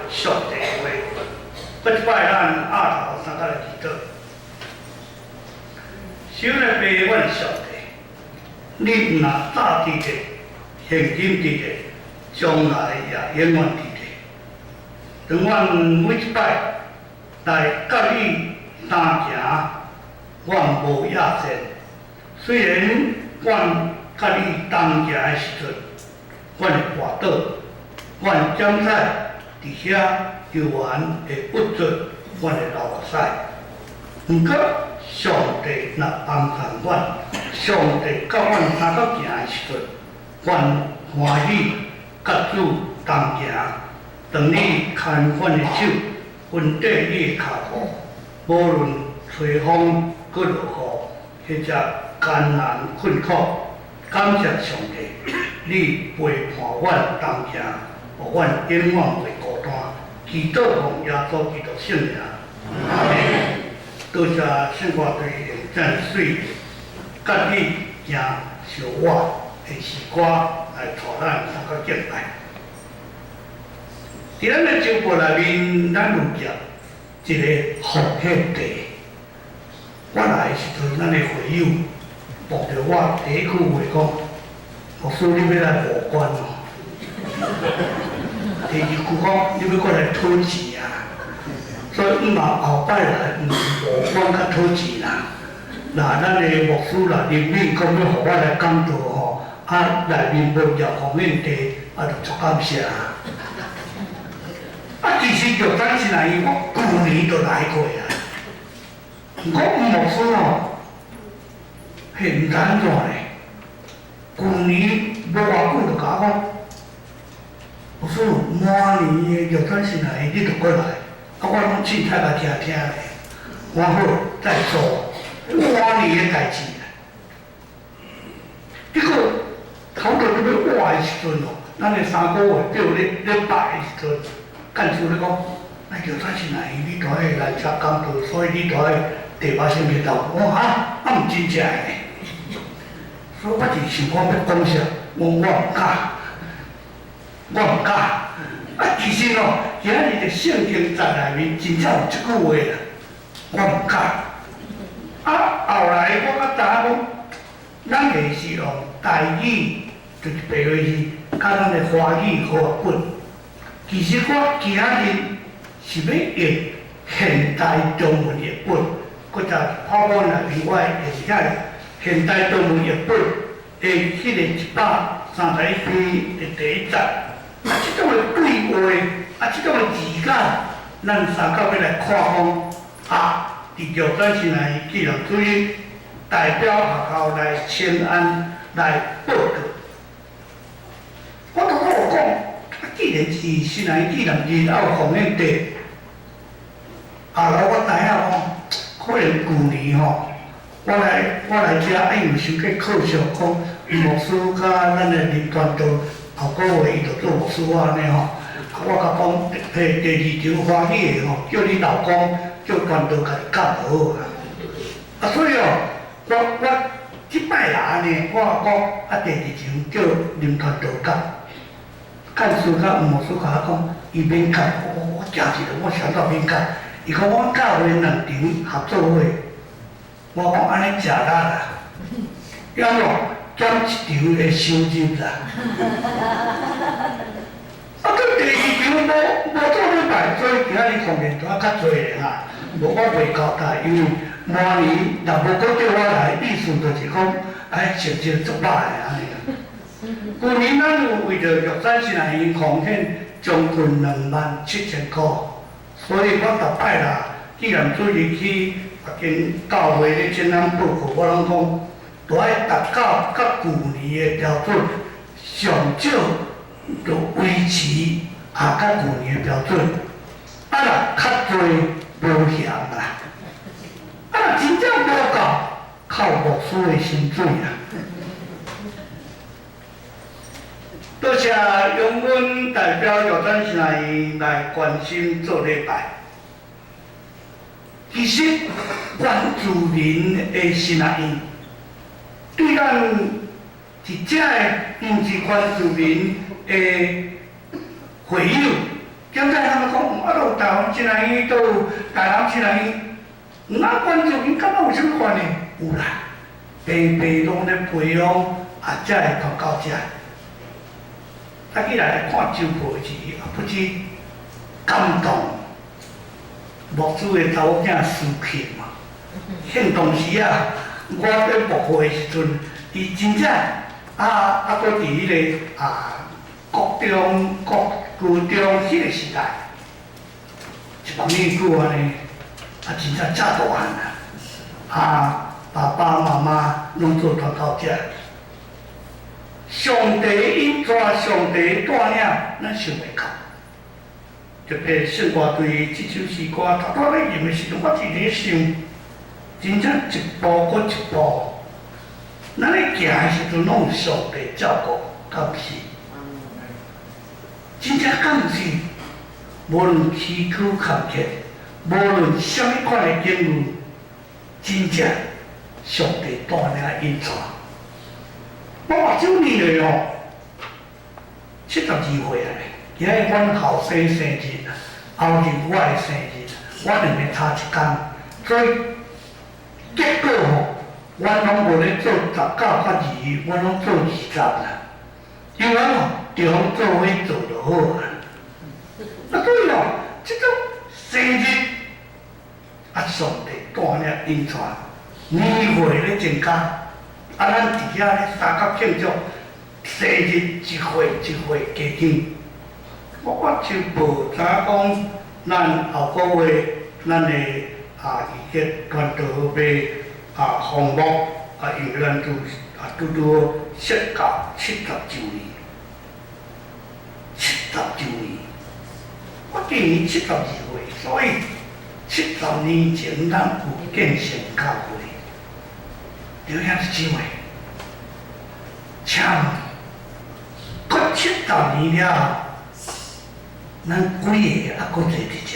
上帝的话。不一摆咱压头三甲来祈祷，首来拜阮上帝，你若早伫个，现今伫个，将来也永远伫个。当阮每一摆来甲你相行，阮无野战。虽然阮甲你同行的时阵，阮会滑倒，阮检测伫遐。游玩会不准，阮会流落屎。毋过上帝若帮助阮，上帝甲阮三角行的时阵，阮欢喜甲主同行。当你牵阮的手，稳缀你的脚步，无论吹风搁落雨，或者艰难困苦，感谢上帝，你陪伴阮同行，互阮永远袂孤单。祈祷奉耶稣基督圣名，阿门。多谢圣歌队用真水，甲你行小我的诗歌来带咱三个敬拜。伫咱的周报内面，咱有记一个奉献地。我来的时阵，咱的会友望着我第一句话讲：牧师，你要来无关哦。第二句讲，你要过来讨钱啊！所以后摆来，毋是无管甲讨钱啦。那咱的牧师啦，林敏讲要互我来讲道吼，内面无入奉献地，就足感谢啊！其实玉山是来，我旧年就来过啊。我牧师吼，很简单嘞。旧年无偌久就甲我讲。牧师，明年的玉山是来，你就过来，我拢凊彩甲听咧。我好再做明年的代志。结果头到你要活的时阵哦，咱的3个月表咧拜的时阵，干事咧讲，咱玉山是来，你就爱来吃讲道，所以你就爱第8星期到。我讲毋真正诶。所以我就想讲要讲啥，我毋敢。我毋敢，其实哦，今日的圣经在内面真正有即句话啦，我毋敢。后来我甲知影讲，咱个是用台语，就是白话字，甲咱的华语合本。其实我今日是要用现代中文译本，搁再泡沫内面我会写现代中文译本的迄个131篇的第1节。即种的对话，即种的字眼，咱三角要来看讲，伫玉山市内既然主义代表学校来请安来报告。我同我讲，既然是市内，既然是有奉献地，后来我知影讲，可能旧年吼，我来遮，因为想去考察讲，牧师甲咱的林团长。后个月伊就做牧师安尼吼，我甲讲，第2场欢喜的吼，叫你老公叫团长甲你教好啊。所以哦，我即摆啦安尼，我讲第2场叫林团长教，干事甲牧师甲我讲，伊免教，我诚一个，我想到免教。伊讲我教会2场合作会，我讲安尼诚力啦，要无？减1场的收入啦。第2场无做礼拜，所以今仔日奉献单较济咧哈。无我袂交代，因为明年若无搁叫我来，意思就是讲，成绩足歹的安尼。旧年咱有为着玉山市内奉献将近27000块，所以我逐摆啦，既然主日去跟教会咧请咱报告，我拢讲。就爱达到甲旧年的标准，上少就维持甲旧年的标准。若较侪无嫌啦。若真正无够，靠牧师的薪水啦。多谢用阮代表玉山市内来关心做礼拜。其实原住民的心内。对咱一只的，毋是原住民的会友，检在他们讲，台湾进来伊，倒台南进来伊，那观众因感觉有啥物款呢？有啦，白白拢咧培养啊，才会传到遮。啊，起来看周报时，啊，不知感动。牧师的查某囝思庆嘛，现当时啊，我在牧会的时阵，伊真正搁伫迄个国中、高中迄个时代，一万米久安尼，真正遮大汉啦，爸爸妈妈拢做传道者。上帝因怎上帝带领，咱想袂到。特别圣歌对即首诗歌，头拄咧念的时阵，我一直想，真正一步搁一步，咱咧行的时阵，拢有上帝照顾，敢毋是？真正敢毋是？无论崎岖坎坷，无论啥物款的境遇，真正上帝带领引带。我目睭念咧吼，72岁啊！今日阮后生生日，后日我的生日，我两个差一天，所以结果吼，阮拢无咧做19甲20，阮拢做20啦。因为吼，着通做伙做就好啊。啊对哦，即种生日上帝带领引带，年岁咧增加。咱伫遐咧三角庆祝生日，一岁一岁加添。我就无知讲，咱后个月咱的伊个团队要项目因为咱拄设到70周年，70周年。我今年72岁，所以70年前咱有建成教会。就遐一少诶，请过70年了后，咱几个还搁坐伫遮。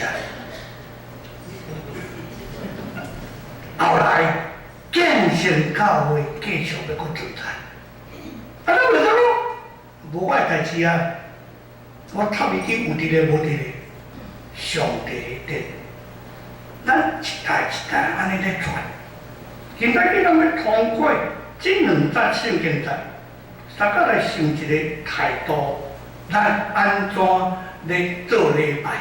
后来建成教会继续要搁存在，咱袂使咯，无我诶代志啊！我插伊去有伫咧无伫咧，上帝的，咱一代一代安尼咧传。现在咱要通过这两节圣经在，大家来想一个态度，咱安怎咧做礼拜？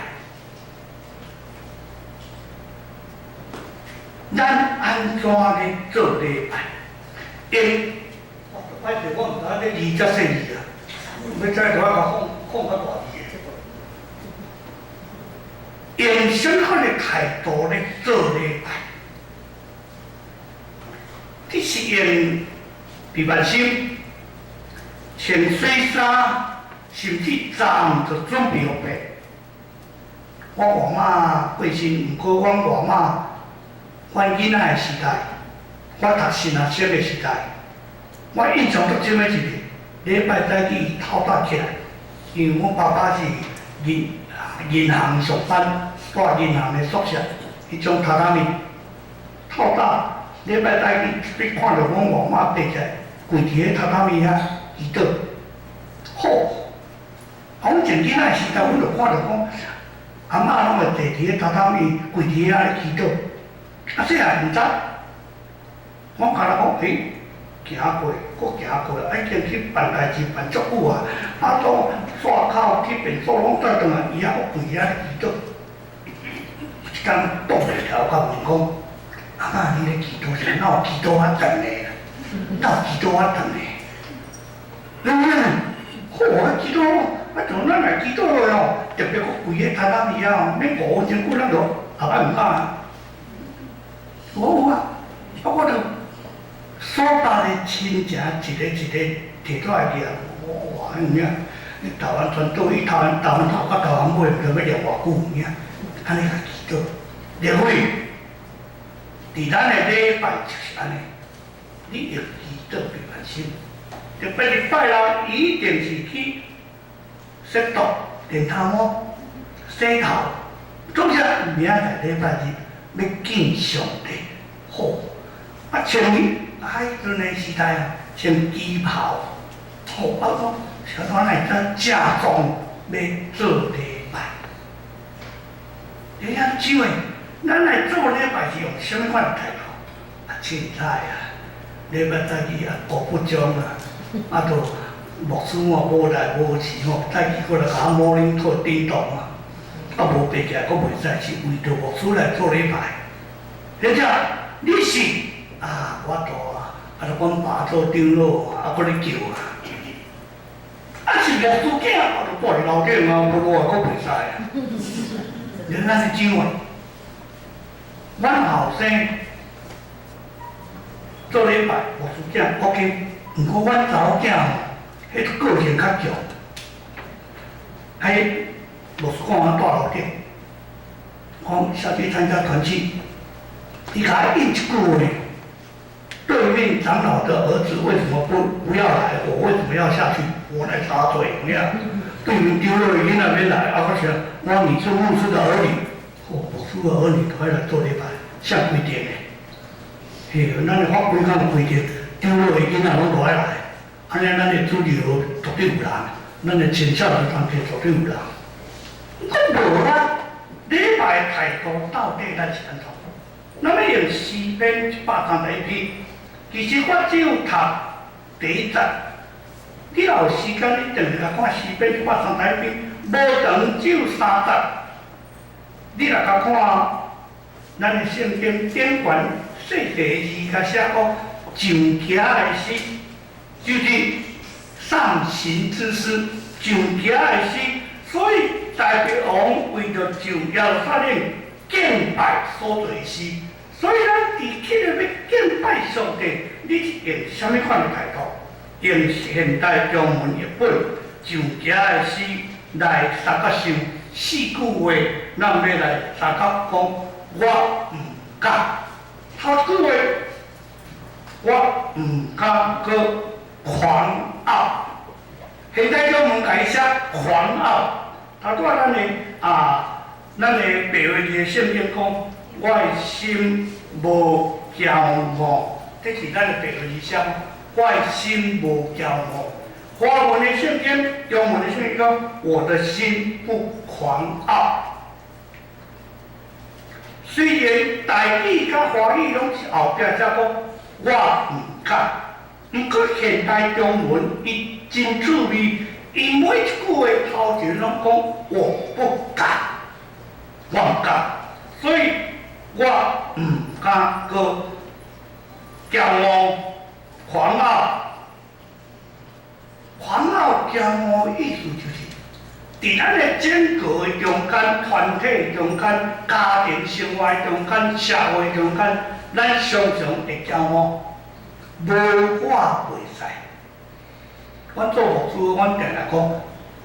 咱安怎咧做礼拜？歹势，我毋知咧字则细字啊，要再甲我讲较大字的。用什么的态度咧做礼拜？这是用备万心，穿洗衫，甚至昨暗就准备好备。我外妈过身，毋过阮外妈，阮囡仔的时代，我读神学生的时代，我印象足深的一个礼拜早起透早起来，因为阮爸爸是银行上班，住银行的宿舍，迄种榻榻米，透早。礼拜早起，你看到阮外妈爬起来，跪伫迄榻榻米遐祈祷，好。阮前囡仔时代，阮就看到讲，阿嬷拢会坐伫迄榻榻米，跪伫遐咧祈祷。细汉毋知，我看到讲，行过，搁行过，已经去办代志办足久啊。都煞口去便所拢转转来，伊还搁跪遐咧祈祷。一天挡袂牢，甲问讲。阿嬷，你咧祈祷啥？哪有祈祷法等的？哪有祈祷法等的？好啊，祈祷，像咱来祈祷的吼，特别搁跪喺榻榻米啊，免5分钟，咱就后摆毋敢啊。无啊，我就所捌的亲情一个一个摕出来念，哇，有影？台湾传道，伊台湾头到台湾尾，就要念偌久有影？安尼来祈祷，念会。伫咱的礼拜就是安尼，你要祈祷备万心，特别礼拜六一定是去洗澡、电头毛、洗头，总之明仔载礼拜日要敬上帝，好。穿迄阵的时代啊，穿旗袍，好，小团来咱正装要做礼拜。你看姊妹，咱来做礼拜是用什么款态度？啊，凊彩啊，礼拜早起啊，顾不中啊，啊，都牧师哦无来无去吼，早起过来甲摩林托叮当啊，啊无爬起来，佫袂使是为着牧师来做礼拜。或者你是啊，我大啊，啊，阮爸做长老啊，佫咧叫啊，啊是牧师囝，啊，就住伫楼顶啊，无落来佫袂使啊。连咱的姊妹，咱后生做礼拜，牧师囝 OK， 毋过阮查某囝吼，迄个性较强，迄牧师看阮住楼顶，讲下去参加团契，伊甲应一句话，对面长老的儿子为什么不要来？我为什么要下去？我来插嘴，怎么样？对面丢了已经那边来，啊，我想，我你是牧师的儿女，牧师的儿女都要来做礼拜，像规定的。嘿，咱的法规较有规定，丢了已经那拢都爱来，安尼咱的主流绝对有人，咱的青少年团体绝对有人。讲无啦，礼拜的态度到底咱是安怎？咱要用诗篇131篇，其实我只有读第一节。你若有时间，你定甲看诗篇131篇，无长只有3节。你若甲看咱的圣经顶悬细细字甲写讲上行的诗，就是上行之诗，上行的诗。所以大卫王为着上耶路撒冷敬拜所做的诗。所以咱伫起了要敬拜上帝，你是用什么款的态度？用现代中文译本上行的诗来三角想四句话，咱要来三角讲我毋敢。头一句话，我毋敢搁狂傲。现代中文甲伊写狂傲，头拄仔咱的白话字的圣经讲，我的心无骄傲，这是咱的白话字写。我的心无骄傲。华文的圣经、中文的圣经讲，我的心不狂傲。虽然台语甲华语拢是后壁写讲，我毋敢。毋过现代中文伊真趣味，伊每一句话头前拢讲我不敢，我毋敢，所以我毋敢搁骄傲。狂傲，狂傲、骄傲意思就是，伫咱的整个的中间、团体中间、家庭生活中间、社会中间，咱常常会骄傲，无我袂使。阮做牧师，阮定来讲，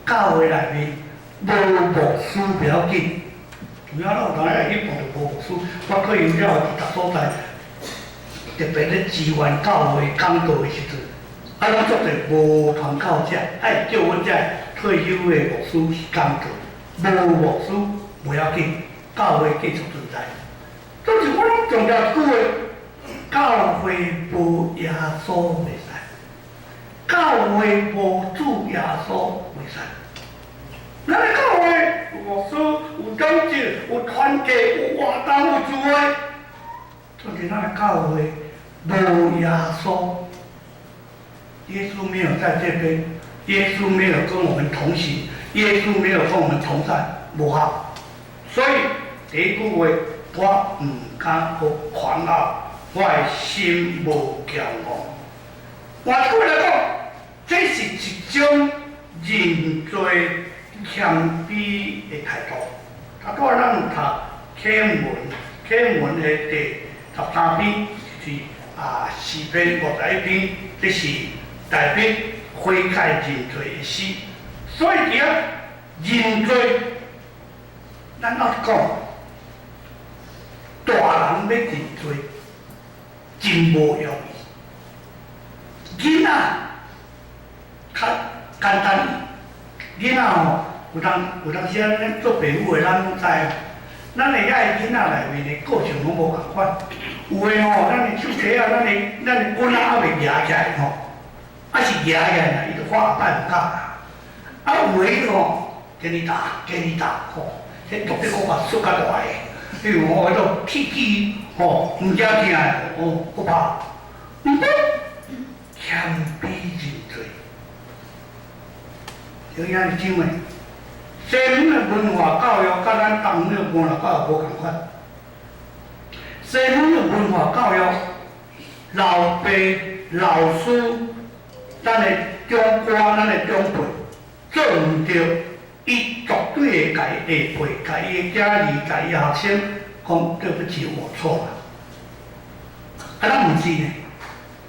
教会内面无牧师不要紧，有影有当来去碰到无牧师，我退休了伫逐所在。特别咧支援教会讲道的时阵，啊，咱做者无传教者，爱叫阮遮退休的牧师是讲道，无牧师不要紧，教会继续存在。就是我拢强调一句话：教会无耶稣袂使，教会无主耶稣袂使。咱的教会有牧师、有长者、有团契、有活动、有聚会，就是咱的教会。无耶稣，耶稣没有在这边，耶稣没有跟我们同行，耶稣没有跟我们同在，无效。所以第一句话，我毋敢搁狂傲，我的心无骄傲。换句来讲，这是一种认罪谦卑的态度。他拄仔咱有读启文的第13篇是。诗篇51篇，这是代表悔改认罪的诗。所以伫认罪，咱老实讲，大人要认罪，真无容易。囡仔较简单，囡仔吼有当时咱做父母的，咱知。咱的遐个囡仔内面的个性拢无共款，有诶吼，咱的手提啊，咱的棍仔还袂夹起来吼，啊是夹起来啦，伊就发办唔到啦。啊有诶吼，给你打吼，迄特别我把手较大个，因为我迄种气吼，唔惊惊的，我怕，唔对，谦卑真多。有影是怎个？西方的文化教育甲咱东方的文化教育无共款。西方的文化教育，老爸、老师，咱的长官、咱的长辈做唔对，伊绝对会甲伊下辈、甲伊的囝儿、甲伊的学生讲对不起，我错了。啊，咱唔是呢，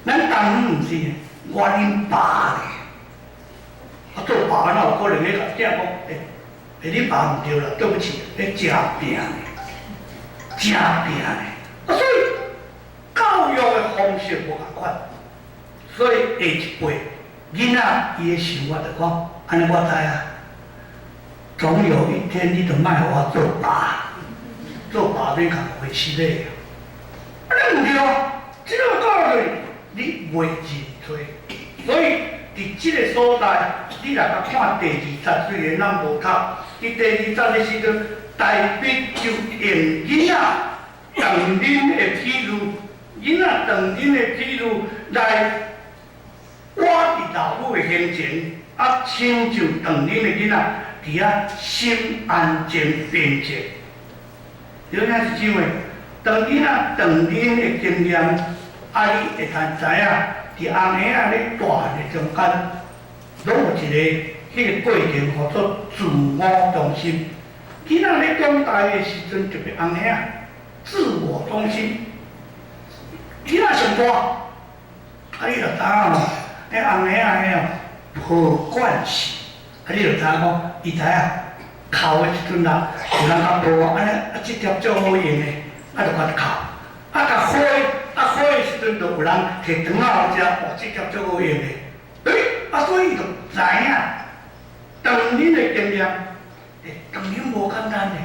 咱东方唔是呢，我恁爸呢。啊，做爸哪有可能去甲囝讲，恁爸唔对啦，对不起，你真拼呢，真拼呢。啊，所以教育的方式无共款，所以下一辈囡仔伊的想法就讲，安尼我知啊，总有一天你就莫互我做爸，做爸免甲我失礼啊。啊，你唔对啊，即个教育你袂认做，所以伫即个所在，你若甲看第二集，虽然咱无读，伫第二集的时阵，台北就用囡仔长恁的铁路，囡仔长恁的铁路来我伫老母的行程，啊，亲像长恁的囡仔伫遐心安静平静。了解是怎个？当囡仔长恁的经验，啊，你会通知影，伫红鞋仔咧大汉的中间，拢有一个迄个过程，叫做自我中心。囡仔咧长大的时阵，特别红鞋仔。自我中心，囡仔上大，啊，你就知影咯。迄红鞋仔迄抱惯势，啊，你就知影讲，伊知影哭的时阵啦，有人甲抱，安尼啊，即条最好用的，啊，就甲哭。啊，甲火的时阵，就有人摕肠仔食，哦，即条最好用的。啊，所以就知影，当恁的经验，当恁无简单的，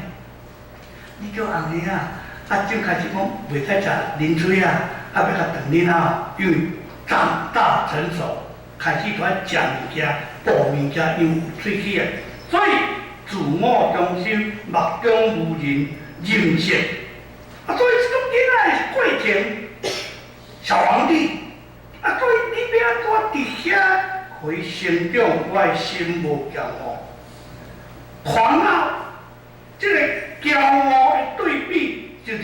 你叫红鞋仔。啊，正开始讲袂使食零嘴啊，啊，要甲长恁啊，因为长大成熟，开始就爱食物件、补物件，因为有喙齿的，所以自我中心、目中无人、任性，啊，所以这种囡仔的过程，小皇帝，啊，所以你要安怎伫遐互伊成长，我的心无骄傲，烦恼，这个骄傲的对比。就是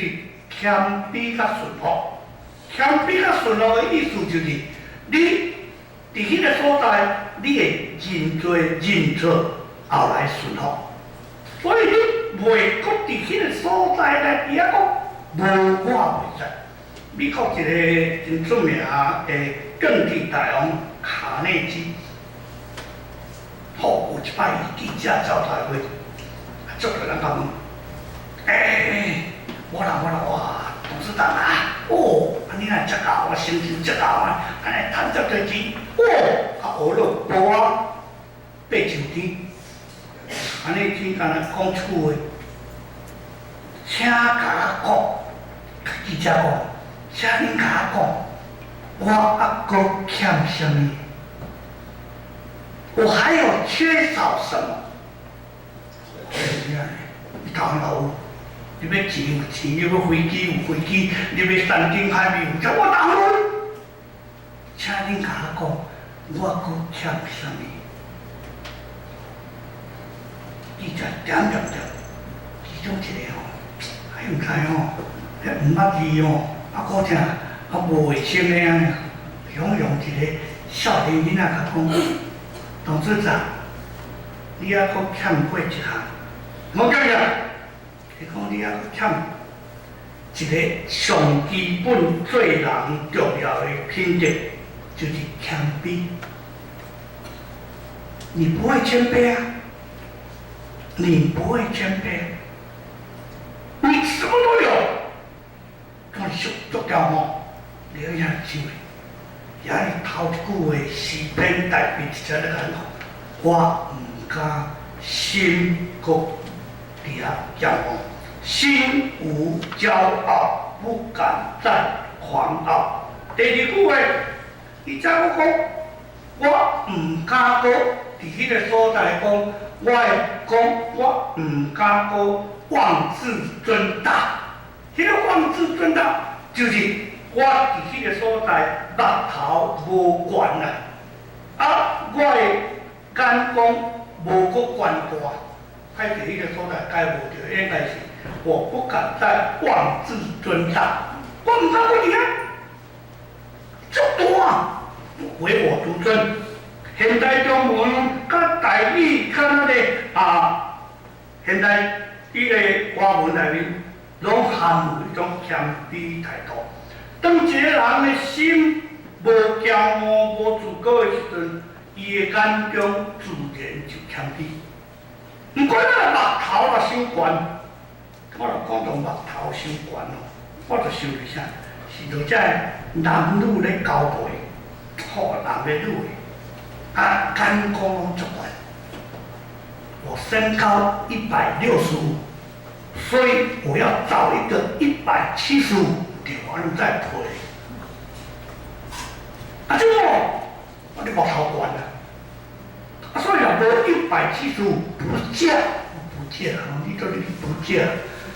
谦卑甲顺服，谦卑甲顺服的意思就是，你伫迄个所在，你会认罪认错，后来顺服。所以你袂搁伫迄个所在来，伊遐讲无我袂使。美国一个真出名的政治大王卡内基，有一摆伊记者招待会，足多人甲问，我啦，哇，董事长啊，安尼来遮高，我心情遮高啊，安尼赚遮多钱，啊，学了无啊，8上天，安尼天干那讲出话，请甲我讲，记者讲，请恁甲我讲，我还阁欠什么？我还有缺少什么？你讲老。你要钱有钱，你要飞机有飞机，你要山珍海味有食，我当然。请恁甲我讲，我阁欠什么？记者点，其中一个吼，还唔知吼，迄唔捌字吼，啊，搁听啊无卫生的啊，用一个少年囡仔甲讲，董事长，你还阁欠过一项，我讲呀。伊讲你还欠一个上基本做人重要的品质，就是谦卑。你不会谦卑啊？你不会谦卑，你什么都有，但是足够吼，你要样机会。也是头一句话，视频代表一只咧讲，我唔敢心国伫遐骄傲。心无骄傲，不敢再狂傲。第二句话，伊怎我讲，我唔敢讲，伫迄个所在讲，我的讲我唔敢过妄自尊大。迄个妄自尊大，就是我伫迄个所在目头无悬啦，啊，我的眼光无够悬大，歹势迄个所在解无着，应该是我不敢再妄自尊大，我唔敢过你啊，足大，唯我独尊。现代中文甲台语较那个现代迄个华文内面，拢含有一种谦卑态度。当一个人的心无骄傲、无自高的时阵，伊的眼中自然就谦卑。毋过咱的目头若伤悬，我若讲到目头伤悬哦，我就想一下，是着这男女咧交配，男的女的。眼光拢足悬。我身高165，所以我要找一个175，对我们再配。这我的目头悬啊！所以若无175不嫁，你这里不嫁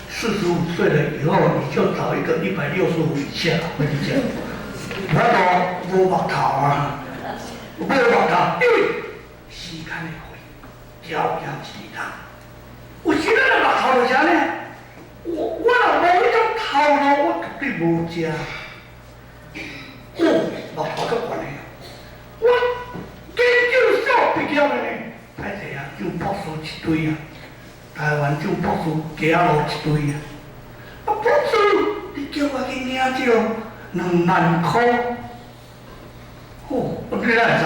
，45岁了以后你就找一个165以下，我跟你讲，我都无目头啊。无目头，因为时间的会照样一日。有时咱的目头就是安尼，我若无迄种头路，我绝对无食。目头足悬的，我研究所毕业的呢，歹势啊，就博士一堆啊，台湾就博士家路一堆啊。博士，你叫我去领这2万块。我你哪会知？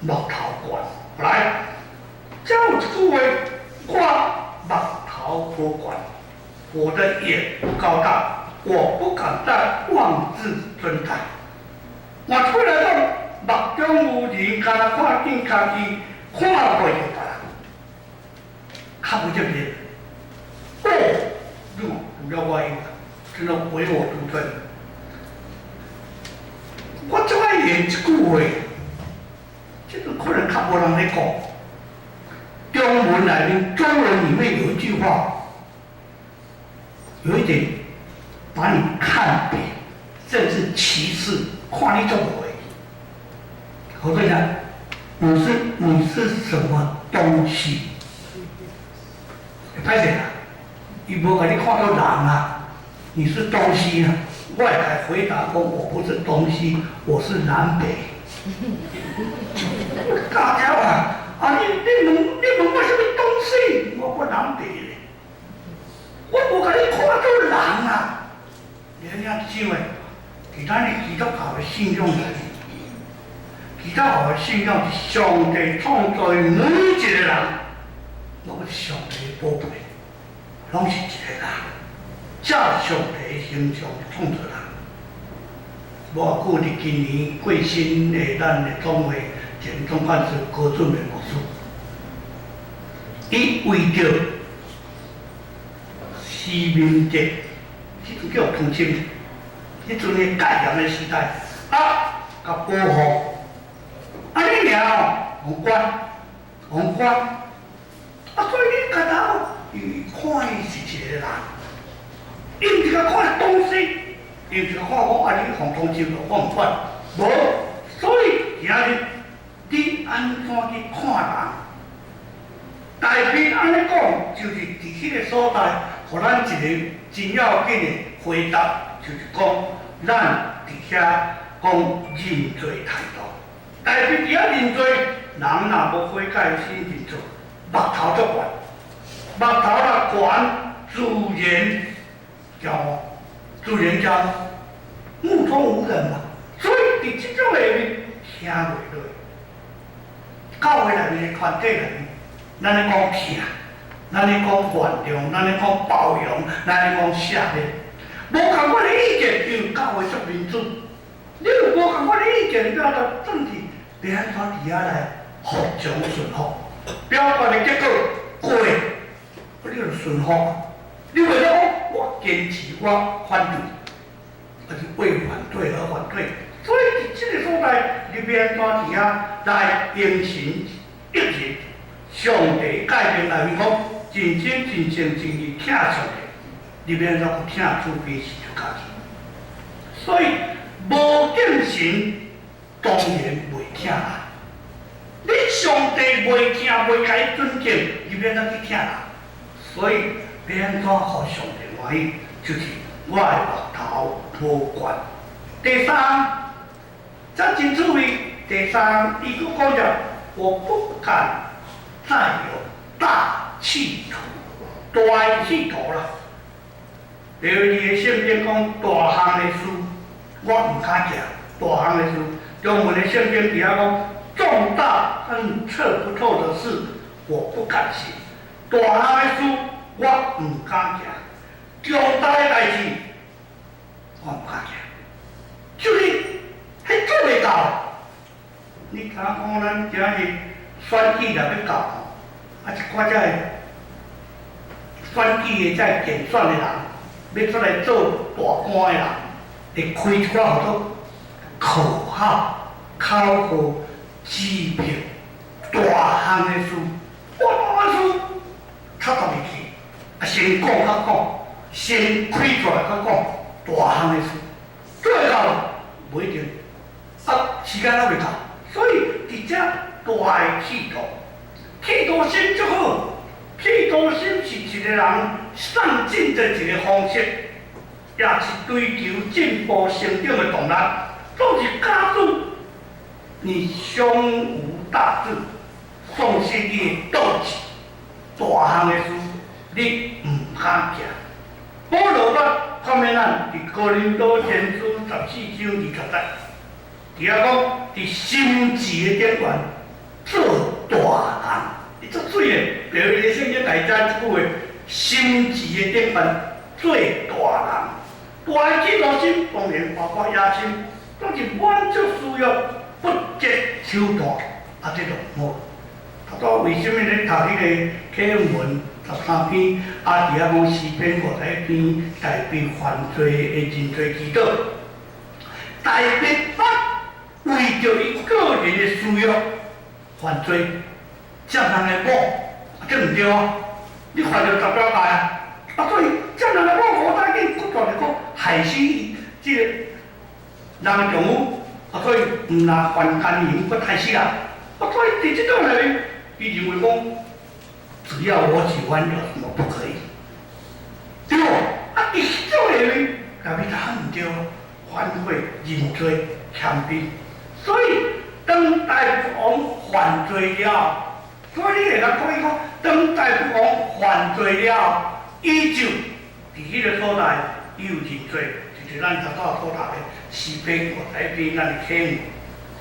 目头悬，来，这有一句话，我目头无悬，我的眼不高大，我不敢再妄自尊大。换出来讲，目中无人，干那看见家己看袂着别人，较袂着别人。有了我一真的唯我独尊。我最爱演一句话，这个可能较无人咧讲。中文里面，中文里面有一句话，有一点把你看扁，甚至歧视，看你做不为。我跟你讲，你是什么东西？歹势啦，伊无甲你看到人啊，你是东西啊。我也来回答说，我不是东西，我是南北。大家你问我什么东西？我不南北咧，我无甲你看到人啊。你安尼想诶，其他的基督教的信仰来，基督教的信仰是上帝创造每一个人，拢是上帝的宝贝，拢是一个人。照上帝的形象创造人。无久伫今年过身的咱的总会前总干事高俊明牧师，伊为着施明德，迄阵叫同情，迄阵的戒严的时代，甲保护，你尔王冠，所以你看到伊看伊是一个人。伊毋是甲看东西，伊毋是甲看我你互通知我毋管，无，所以今日你安怎去看人？大便安尼讲，就是伫迄个所在，互咱一个真要紧的回答，就是讲咱伫遐讲认罪态度。大便伫遐认罪，人若无悔改先认罪，目头足悬，目头若悬，自然。骄傲，自然骄傲，目中无人嘛。所以伫这种下面听袂落。教会内面的团体内面，咱咧讲听，咱咧讲原谅，咱咧讲包容，咱咧讲赦免。无共款的意见，因为教会足民主。你有无共款的意见，表达政治要安怎伫遐来服从顺服，表达的结果过，你就顺服。你为了讲，我坚持我反对，而是为反对而反对。所以伫这个所在，你要安怎伫遐来言行一致，上帝改变内面讲，真真真正真意疼上帝，你免再有疼主卑是就家己。所以无敬神，当然袂疼人。你上帝袂疼，袂甲伊尊敬，你免再去疼人。所以要安怎互上帝欢喜，就是我的目头无悬。第三，这真趣味。第三，伊佫讲着，我不敢再有大企图，大企图啦。第二个圣经讲大项的事，我唔敢行。大项的事，中文的圣经底下讲重大和测不透的事，我不敢行。大项的事，我唔敢行。重大的代志，我唔敢行。就是迄做袂到。你听讲咱今日选举若要到，啊一寡才选举的才竞选的人，要出来做大官的人，会开一寡好多口号、口号、支票、大项的事，大项事插到入去，啊先讲较讲，先开出来较讲，大项的事，做会到无一定，啊时间还未到。所以，伫遮大的企图，企图心足好。企图心是一个人上进的一个方式，也是追求进步成长的动力，都是加速你胸无大志，丧失你的斗志。大项的事，你唔敢行。保罗捌看免咱伫哥林多前书14章20节。伊遐讲，伫心智的顶端做大人，伊足水的。第二个圣经内在一句话：心智的顶端做大人。大的企图心当然包括野心，都是满足需要，不择手段，啊，这就无。头为什么咧读迄个启文13篇，啊，伫遐讲诗篇51篇，代表犯罪的真侪祈祷，代表为着伊个人的需要犯罪，占人的某，这唔对啊！你犯着十条大啊！啊，所以占人的某，我再紧骨大就讲害死这个人的丈夫，啊，所以唔拿犯奸淫不害死人。啊，所以伫这种内面，伊认为讲，只要我喜欢，有什么不可以？对不？啊，伫这种内面，代表他唔对，反悔认罪谦卑。所以，当大王犯罪了，所以你会甲讲伊讲，当大王犯罪了，伊就伫迄个所在，伊有认罪，就是咱头头所读的诗篇51篇咱的启示，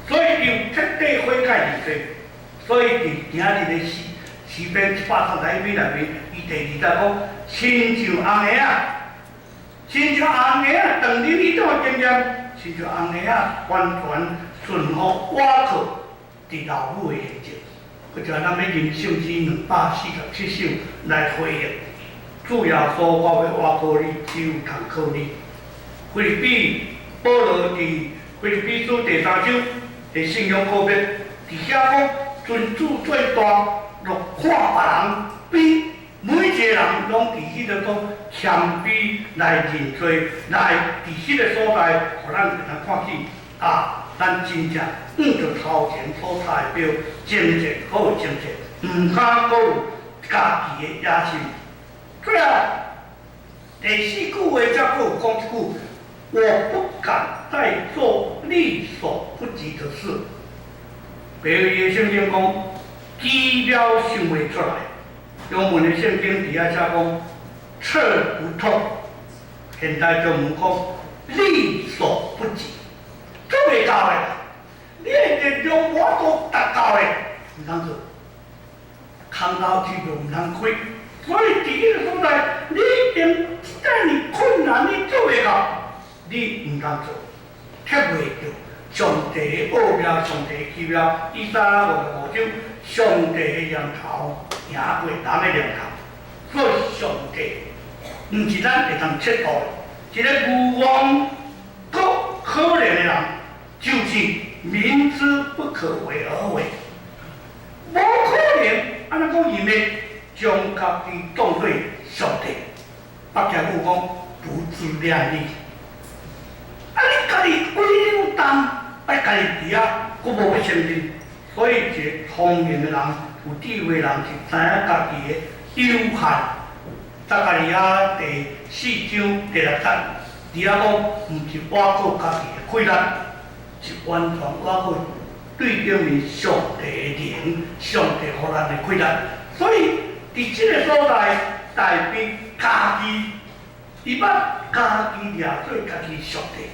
所以就彻底悔改认罪。所以伫今日的诗篇131篇内面，伊第2节讲，亲像红鞋啊，亲像红鞋啊，当年迄种的经验，亲像红鞋啊，完全。顺服瓦克伫老母的现状，或者咱要吟圣诗247首来回应。主耶稣，我要瓦靠你，只有通靠你。腓立比保罗伫腓立比书第3章的信仰告别，伫遐讲尊主最大，若看别人比每一个人拢伫迄个讲谦卑来认罪，来伫迄个所在，互咱会当看起啊。咱真正按着头前所差的标，精进好的精进，唔敢讲家己的野心。对啊，第4句话才有讲一句：我不敢再做力所不及的事。别个圣经讲，机了想袂出来。中文的圣经底下写讲，测不透。现代中文讲，力所不及。做袂到的，你的力量我都达到的，唔通做，空头支票唔通开，所以伫迄个所在，你一定在你困难你做袂到，你唔通做，贴袂着上帝的奥妙，上帝的奇妙，以赛亚55章，上帝的羊头赢过咱的羊头，所以上帝唔是咱会通切度的，一个愚妄、可怜的人。就是明知不可为而为，无可能安怎讲？因为将家己当对上帝，北家母讲不自量力。啊，你家己规日当，爱家己伫遐，佫无要承认，所以一个聪明的人、有智慧的人是知影家己的有限。再家己遐第4章第6节，伫遐讲，毋是挖过家己的困难，是完全挖过对顶面上帝的灵，上帝互咱的困难。所以伫即个所在，代表家己，伊捌家己掠做家己上帝。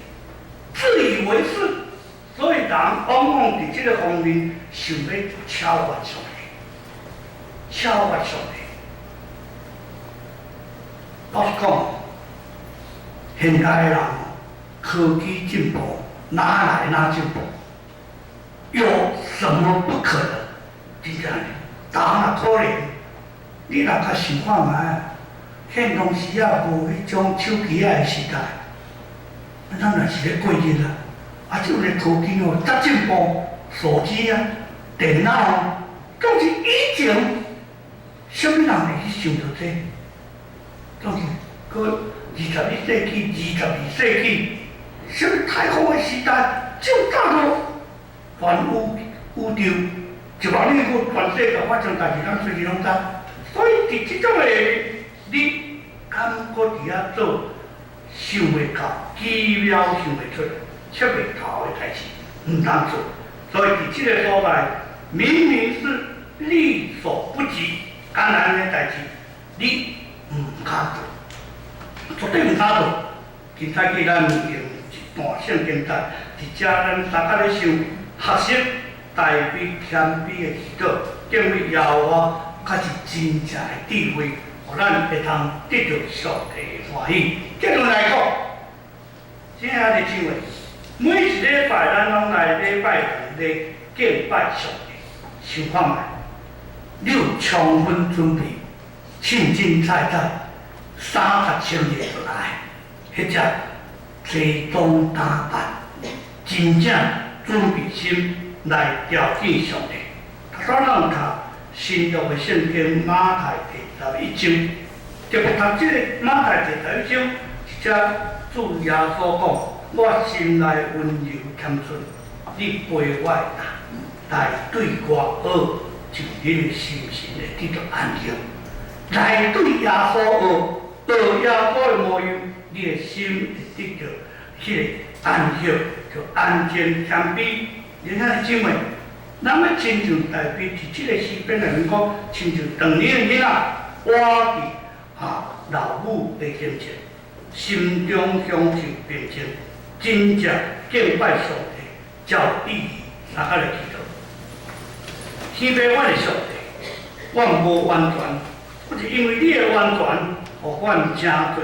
自以为是，所以人往往伫这个方面想要超越上帝，超越上帝。老实讲，现代的人科技进步，哪来哪进步？有什么不可能？真正当然可能。你若较想看觅，现当时啊无迄种手机仔的时代。咱若是咧过日啊，啊，即个科技哦，遮进步，手机啊、电脑啊，总是以前，什么人会去想到这？总是个21世纪、22世纪，什么太空的时代，就早都全宇宙1万年个全世界发生代志，咱随时拢知。所以伫即种的，你敢搁伫遐做？想袂到，奇妙想袂出，切袂头的代志，毋当做。所以伫即个所在，明明是力所不及，艰难的代志，你毋敢做，绝对毋敢做。今仔日咱用一段圣经节，伫遮咱大家咧想学习大悲谦卑的祈祷，敬畏耶和华，才是真正的智慧。互咱会通得到上帝的欢喜。结论来讲，亲爱的姊妹，每一礼拜咱拢来礼拜堂咧敬拜上帝。想看觅，你有充分准备，凊真菜菜，30穿入出来，或者齐装打扮，真正准备心来朝见上帝。咱人读新约的圣经马太第11章，特别读这个马太第11章，一只主耶稣讲：“我心内温柔谦逊，你陪我的来对我学，就你的心神会得到安息。来对耶稣学，学耶稣的模样，你的心会得到迄个安息，就安静谦卑。你看姊妹。”咱要亲像大卫伫即个诗篇内面讲，亲像当年的囡仔，我伫老母的面前，心中享受平静，真正敬拜上帝，照意义大家来祈祷。天父，阮的上帝，阮无完全，不是因为你的完全，互阮真多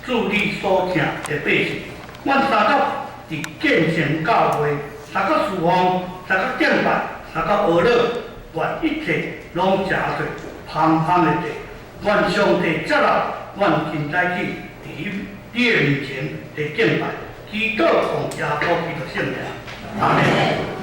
助你所疼的百姓。阮三角伫建成教会，三角侍奉。三个敬拜，三个娱乐，愿一切拢真多，芳芳的地。愿上帝接纳，愿今早起伫你的面前来敬拜，祈祷奉耶稣基督圣名，阿门。